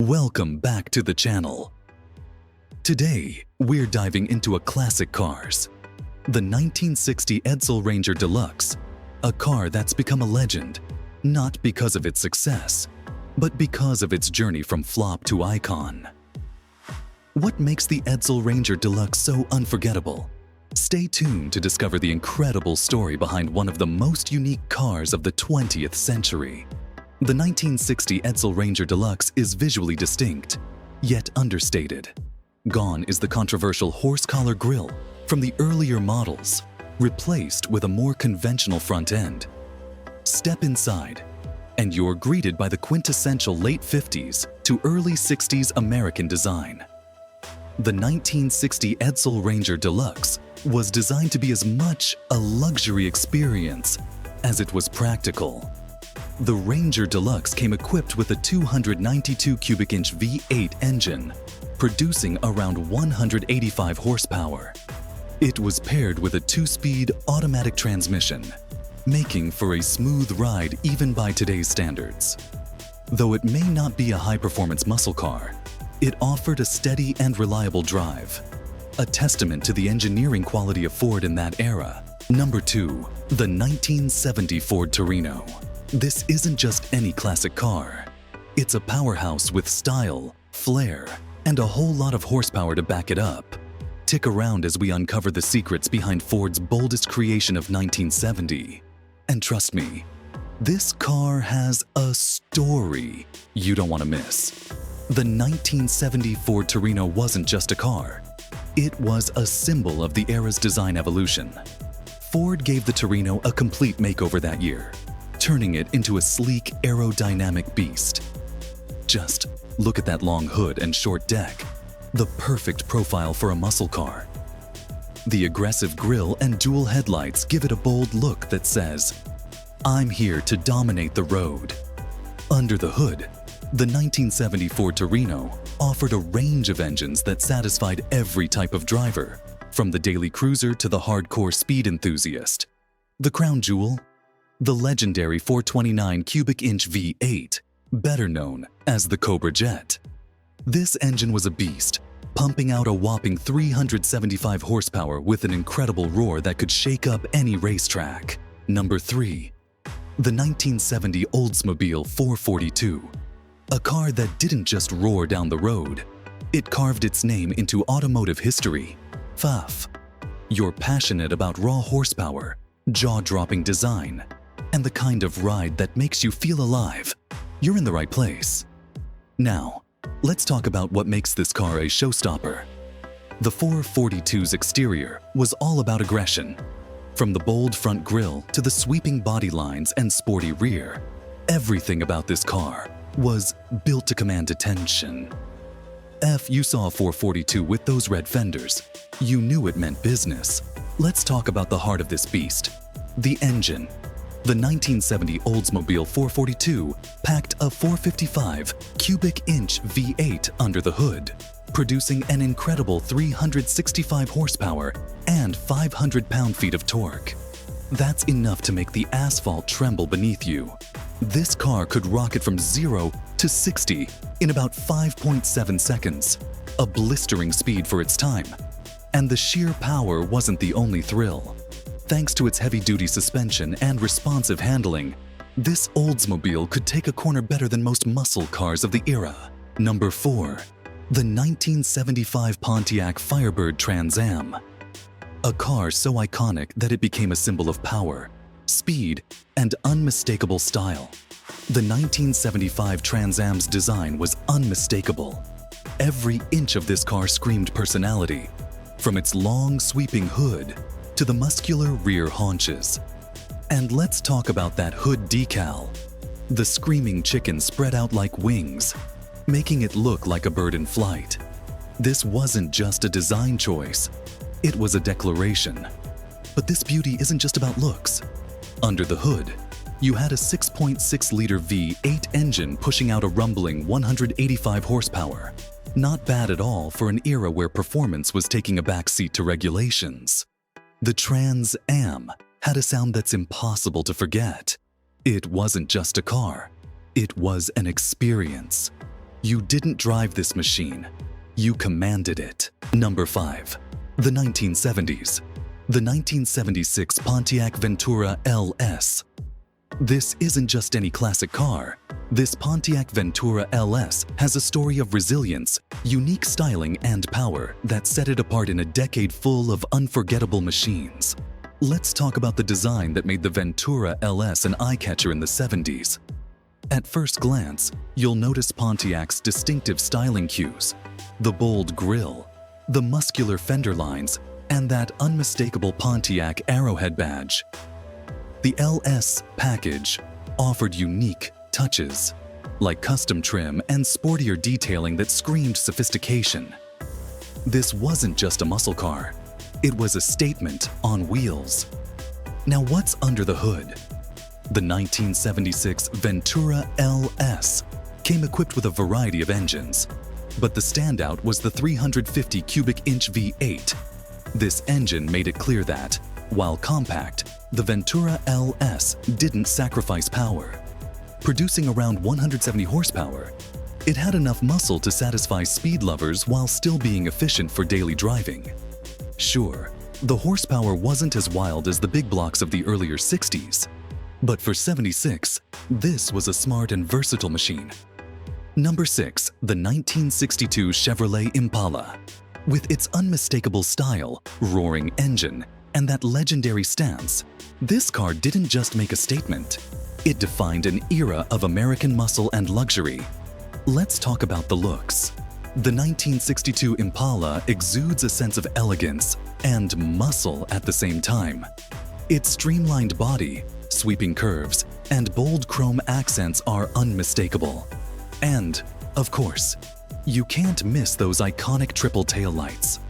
Welcome back to the channel. Today, we're diving into a classic cars. The 1960 Edsel Ranger Deluxe, a car that's become a legend, not because of its success, but because of its journey from flop to icon. What makes the Edsel Ranger Deluxe so unforgettable? Stay tuned to discover the incredible story behind one of the most unique cars of the 20th century. The 1960 Edsel Ranger Deluxe is visually distinct, yet understated. Gone is the controversial horse collar grille from the earlier models, replaced with a more conventional front end. Step inside, and you're greeted by the quintessential late 50s to early 60s American design. The 1960 Edsel Ranger Deluxe was designed to be as much a luxury experience as it was practical. The Ranger Deluxe came equipped with a 292 cubic inch V8 engine, producing around 185 horsepower. It was paired with a 2-speed automatic transmission, making for a smooth ride even by today's standards. Though it may not be a high-performance muscle car, it offered a steady and reliable drive, a testament to the engineering quality of Ford in that era. Number 2. The 1970 Ford Torino. This isn't just any classic car. It's a powerhouse with style, flair, and a whole lot of horsepower to back it up. Stick around as we uncover the secrets behind Ford's boldest creation of 1970. And trust me, this car has a story you don't want to miss. The 1970 Ford Torino wasn't just a car. It was a symbol of the era's design evolution. Ford gave the Torino a complete makeover that year, turning it into a sleek, aerodynamic beast. Just look at that long hood and short deck, the perfect profile for a muscle car. The aggressive grille and dual headlights give it a bold look that says, "I'm here to dominate the road." Under the hood, the 1970 Ford Torino offered a range of engines that satisfied every type of driver, from the daily cruiser to the hardcore speed enthusiast. The crown jewel? The legendary 429 cubic inch V8, better known as the Cobra Jet. This engine was a beast, pumping out a whopping 375 horsepower with an incredible roar that could shake up any racetrack. Number 3. The 1970 Oldsmobile 442. A car that didn't just roar down the road, it carved its name into automotive history. FAF. You're passionate about raw horsepower, jaw-dropping design, and the kind of ride that makes you feel alive. You're in the right place. Now, let's talk about what makes this car a showstopper. The 442's exterior was all about aggression. From the bold front grille to the sweeping body lines and sporty rear, everything about this car was built to command attention. If you saw a 442 with those red fenders, you knew it meant business. Let's talk about the heart of this beast, the engine. The 1970 Oldsmobile 442 packed a 455 cubic inch V8 under the hood, producing an incredible 365 horsepower and 500 pound-feet of torque. That's enough to make the asphalt tremble beneath you. This car could rocket from 0 to 60 in about 5.7 seconds, a blistering speed for its time. And the sheer power wasn't the only thrill. Thanks to its heavy-duty suspension and responsive handling, this Oldsmobile could take a corner better than most muscle cars of the era. Number 4. The 1975 Pontiac Firebird Trans Am. A car so iconic that it became a symbol of power, speed, and unmistakable style. The 1975 Trans Am's design was unmistakable. Every inch of this car screamed personality, from its long, sweeping hood to the muscular rear haunches. And let's talk about that hood decal. The screaming chicken spread out like wings, making it look like a bird in flight. This wasn't just a design choice, it was a declaration. But this beauty isn't just about looks. Under the hood, you had a 6.6-liter V8 engine pushing out a rumbling 185 horsepower. Not bad at all for an era where performance was taking a backseat to regulations. The Trans Am had a sound that's impossible to forget. It wasn't just a car, it was an experience. You didn't drive this machine, you commanded it. Number 5. The 1970s. The 1976 Pontiac Ventura LS. This isn't just any classic car. This Pontiac Ventura LS has a story of resilience, unique styling, and power that set it apart in a decade full of unforgettable machines. Let's talk about the design that made the Ventura LS an eye-catcher in the 70s. At first glance, you'll notice Pontiac's distinctive styling cues: the bold grille, the muscular fender lines, and that unmistakable Pontiac arrowhead badge. The LS package offered unique touches, like custom trim and sportier detailing that screamed sophistication. This wasn't just a muscle car, it was a statement on wheels. Now what's under the hood? The 1976 Ventura LS came equipped with a variety of engines, but the standout was the 350 cubic inch V8. This engine made it clear that, while compact, the Ventura LS didn't sacrifice power. Producing around 170 horsepower, it had enough muscle to satisfy speed lovers while still being efficient for daily driving. Sure, the horsepower wasn't as wild as the big blocks of the earlier 60s, but for 76, this was a smart and versatile machine. Number 6. The 1962 Chevrolet Impala. With its unmistakable style, roaring engine, and that legendary stance, this car didn't just make a statement. It defined an era of American muscle and luxury. Let's talk about the looks. The 1962 Impala exudes a sense of elegance and muscle at the same time. Its streamlined body, sweeping curves, and bold chrome accents are unmistakable. And, of course, you can't miss those iconic triple taillights,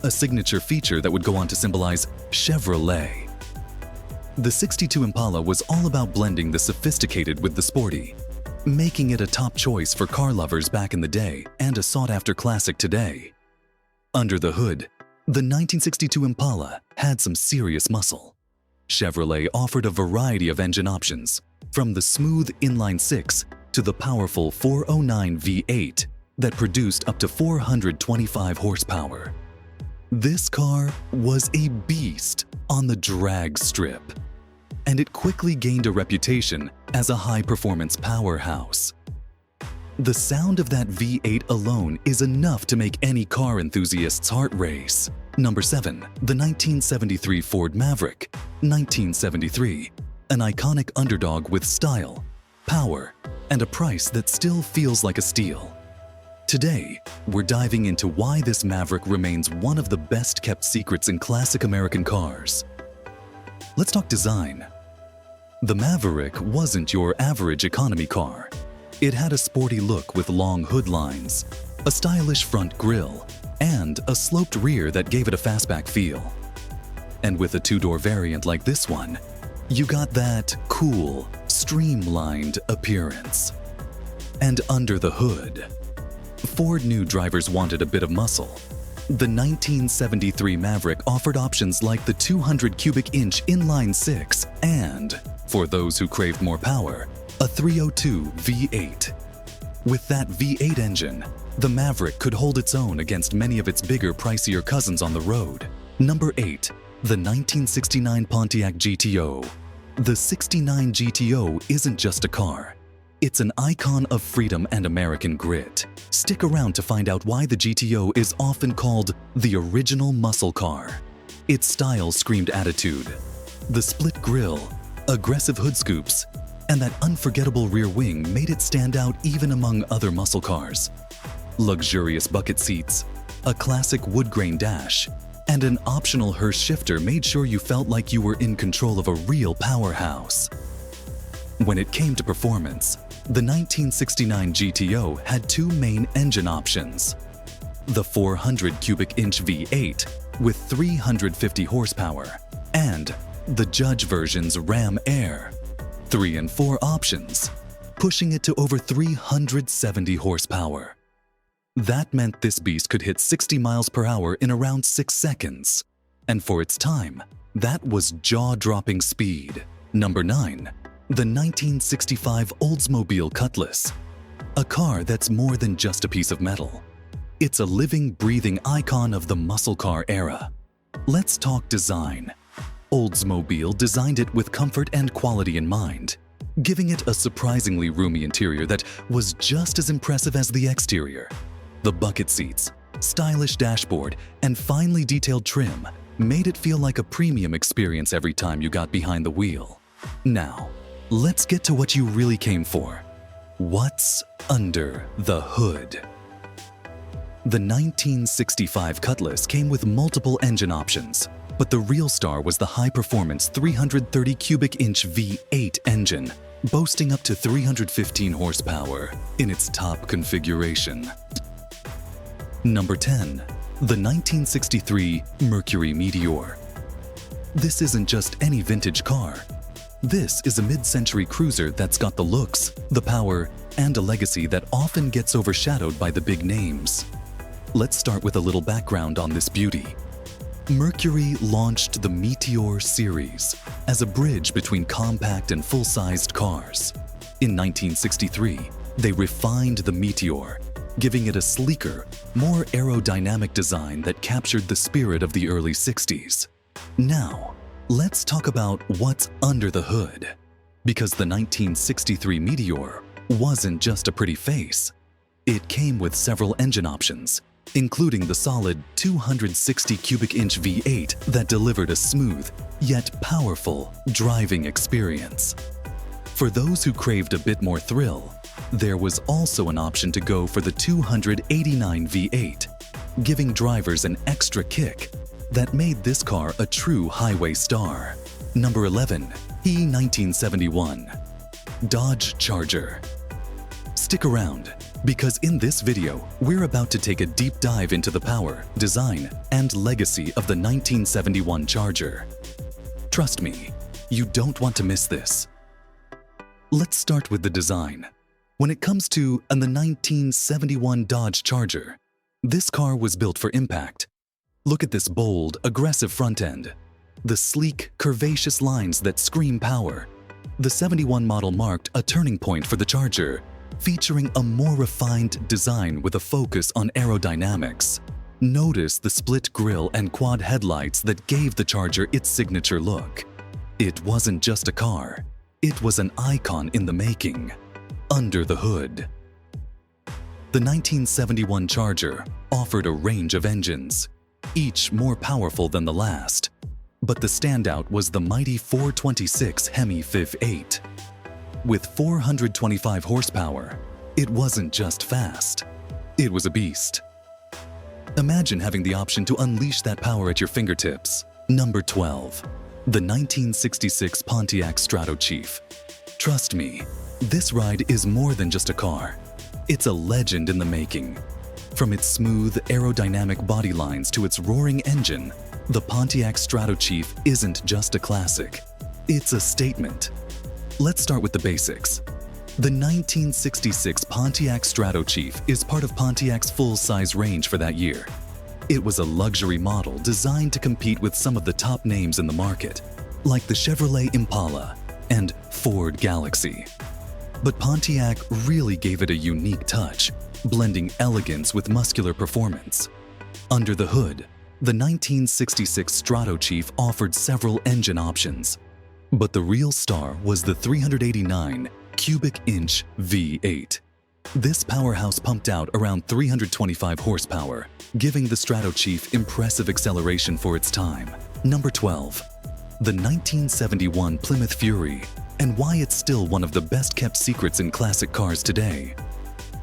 a signature feature that would go on to symbolize Chevrolet. The 62 Impala was all about blending the sophisticated with the sporty, making it a top choice for car lovers back in the day and a sought-after classic today. Under the hood, the 1962 Impala had some serious muscle. Chevrolet offered a variety of engine options, from the smooth inline-six to the powerful 409 V8 that produced up to 425 horsepower. This car was a beast on the drag strip, and it quickly gained a reputation as a high-performance powerhouse. The sound of that V8 alone is enough to make any car enthusiast's heart race. Number 7. The 1973 Ford Maverick. 1973. An iconic underdog with style, power, and a price that still feels like a steal. Today, we're diving into why this Maverick remains one of the best-kept secrets in classic American cars. Let's talk design. The Maverick wasn't your average economy car. It had a sporty look with long hood lines, a stylish front grille, and a sloped rear that gave it a fastback feel. And with a two-door variant like this one, you got that cool, streamlined appearance. And under the hood, Ford knew drivers wanted a bit of muscle. The 1973 Maverick offered options like the 200 cubic inch inline-six and, for those who craved more power, a 302 V8. With that V8 engine, the Maverick could hold its own against many of its bigger, pricier cousins on the road. Number 8. The 1969 Pontiac GTO. The 69 GTO isn't just a car. It's an icon of freedom and American grit. Stick around to find out why the GTO is often called the original muscle car. Its style screamed attitude. The split grille, aggressive hood scoops, and that unforgettable rear wing made it stand out even among other muscle cars. Luxurious bucket seats, a classic wood grain dash, and an optional Hurst shifter made sure you felt like you were in control of a real powerhouse. When it came to performance, the 1969 GTO had two main engine options: the 400 cubic inch V8 with 350 horsepower, and the Judge version's Ram Air, 3 and 4 options, pushing it to over 370 horsepower. That meant this beast could hit 60 miles per hour in around 6 seconds. And for its time, that was jaw-dropping speed. Number 9. The 1965 Oldsmobile Cutless. A car that's more than just a piece of metal. It's a living, breathing icon of the muscle car era. Let's talk design. Oldsmobile designed it with comfort and quality in mind, giving it a surprisingly roomy interior that was just as impressive as the exterior. The bucket seats, stylish dashboard, and finely detailed trim made it feel like a premium experience every time you got behind the wheel. Now, let's get to what you really came for. What's under the hood? The 1965 Cutless came with multiple engine options, but the real star was the high-performance 330 cubic inch V8 engine, boasting up to 315 horsepower in its top configuration. Number 10. The 1963 Mercury Meteor. This isn't just any vintage car. This is a mid-century cruiser that's got the looks, the power, and a legacy that often gets overshadowed by the big names. Let's start with a little background on this beauty. Mercury launched the Meteor series as a bridge between compact and full-sized cars. In 1963, they refined the Meteor, giving it a sleeker, more aerodynamic design that captured the spirit of the early 60s. Now, let's talk about what's under the hood. Because the 1963 Meteor wasn't just a pretty face. It came with several engine options, including the solid 260 cubic inch V8 that delivered a smooth, yet powerful, driving experience. For those who craved a bit more thrill, there was also an option to go for the 289 V8, giving drivers an extra kick that made this car a true highway star. Number 11. E1971 Dodge Charger. Stick around, because in this video, we're about to take a deep dive into the power, design, and legacy of the 1971 Charger. Trust me, you don't want to miss this. Let's start with the design. When it comes to the 1971 Dodge Charger, this car was built for impact. Look at this bold, aggressive front end. The sleek, curvaceous lines that scream power. The 71 model marked a turning point for the Charger, featuring a more refined design with a focus on aerodynamics. Notice the split grille and quad headlights that gave the Charger its signature look. It wasn't just a car, it was an icon in the making. Under the hood. The 1971 Charger offered a range of engines, each more powerful than the last. But the standout was the mighty 426 Hemi Fiv 8. With 425 horsepower, it wasn't just fast, it was a beast. Imagine having the option to unleash that power at your fingertips. Number 12. The 1966 Pontiac Strato Chief. Trust me, this ride is more than just a car. It's a legend in the making. From its smooth, aerodynamic body lines to its roaring engine, the Pontiac Strato Chief isn't just a classic, it's a statement. Let's start with the basics. The 1966 Pontiac Strato Chief is part of Pontiac's full-size range for that year. It was a luxury model designed to compete with some of the top names in the market, like the Chevrolet Impala and Ford Galaxy. But Pontiac really gave it a unique touch, blending elegance with muscular performance. Under the hood, the 1966 Strato Chief offered several engine options. But the real star was the 389 cubic inch V8. This powerhouse pumped out around 325 horsepower, giving the Strato Chief impressive acceleration for its time. Number 12. The 1971 Plymouth Fury, and why it's still one of the best-kept secrets in classic cars today.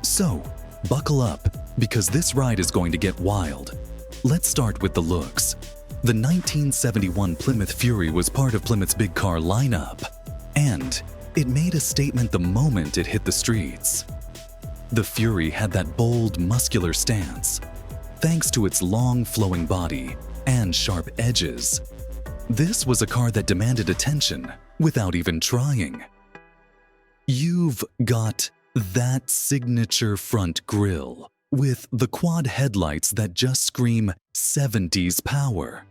So, buckle up, because this ride is going to get wild. Let's start with the looks. The 1971 Plymouth Fury was part of Plymouth's big car lineup, and it made a statement the moment it hit the streets. The Fury had that bold, muscular stance, thanks to its long, flowing body and sharp edges. This was a car that demanded attention without even trying. You've got that signature front grille with the quad headlights that just scream 70s power.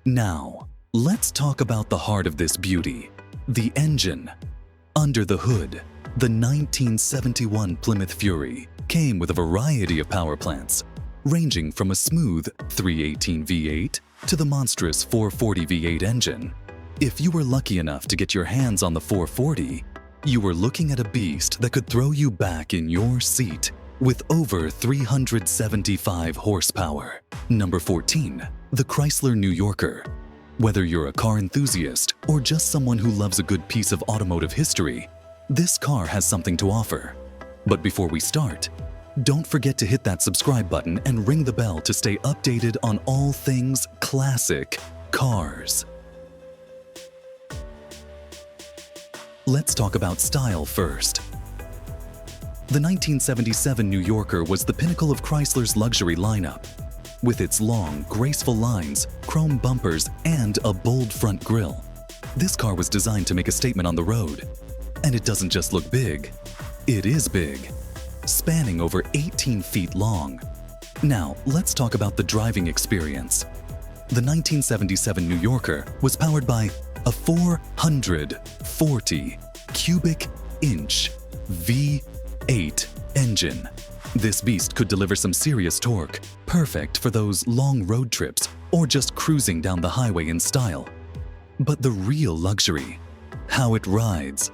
Now, let's talk about the heart of this beauty, the engine. Under the hood, The 1971 Plymouth Fury came with a variety of power plants, ranging from a smooth 318 V8 to the monstrous 440 V8 engine. If you were lucky enough to get your hands on the 440, you were looking at a beast that could throw you back in your seat with over 375 horsepower. Number 14, the Chrysler New Yorker. Whether you're a car enthusiast or just someone who loves a good piece of automotive history, this car has something to offer. But before we start, don't forget to hit that subscribe button and ring the bell to stay updated on all things classic cars. Let's talk about style first. The 1977 New Yorker was the pinnacle of Chrysler's luxury lineup. With its long, graceful lines, chrome bumpers, and a bold front grille, this car was designed to make a statement on the road. And it doesn't just look big, it is big, spanning over 18 feet long. Now, let's talk about the driving experience. The 1977 New Yorker was powered by a 440 cubic inch V8 engine. This beast could deliver some serious torque, perfect for those long road trips or just cruising down the highway in style. But the real luxury, how it rides.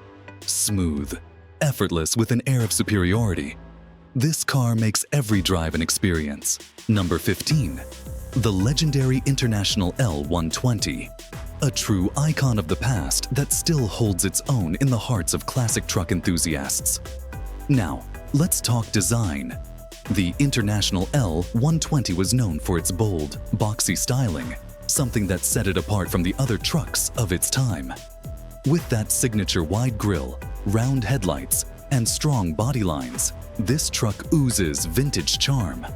Smooth, effortless with an air of superiority. This car makes every drive an experience. Number 15, the legendary International L120. A true icon of the past that still holds its own in the hearts of classic truck enthusiasts. Now, let's talk design. The International L120 was known for its bold, boxy styling, something that set it apart from the other trucks of its time. With that signature wide grille, round headlights, and strong body lines, this truck oozes vintage charm.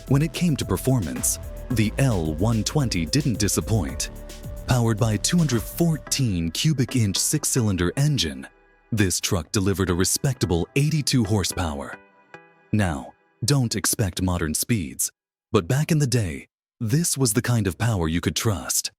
When it came to performance, the L120 didn't disappoint. Powered by a 214 cubic inch six-cylinder engine, this truck delivered a respectable 82 horsepower. Now, don't expect modern speeds, but back in the day, this was the kind of power you could trust.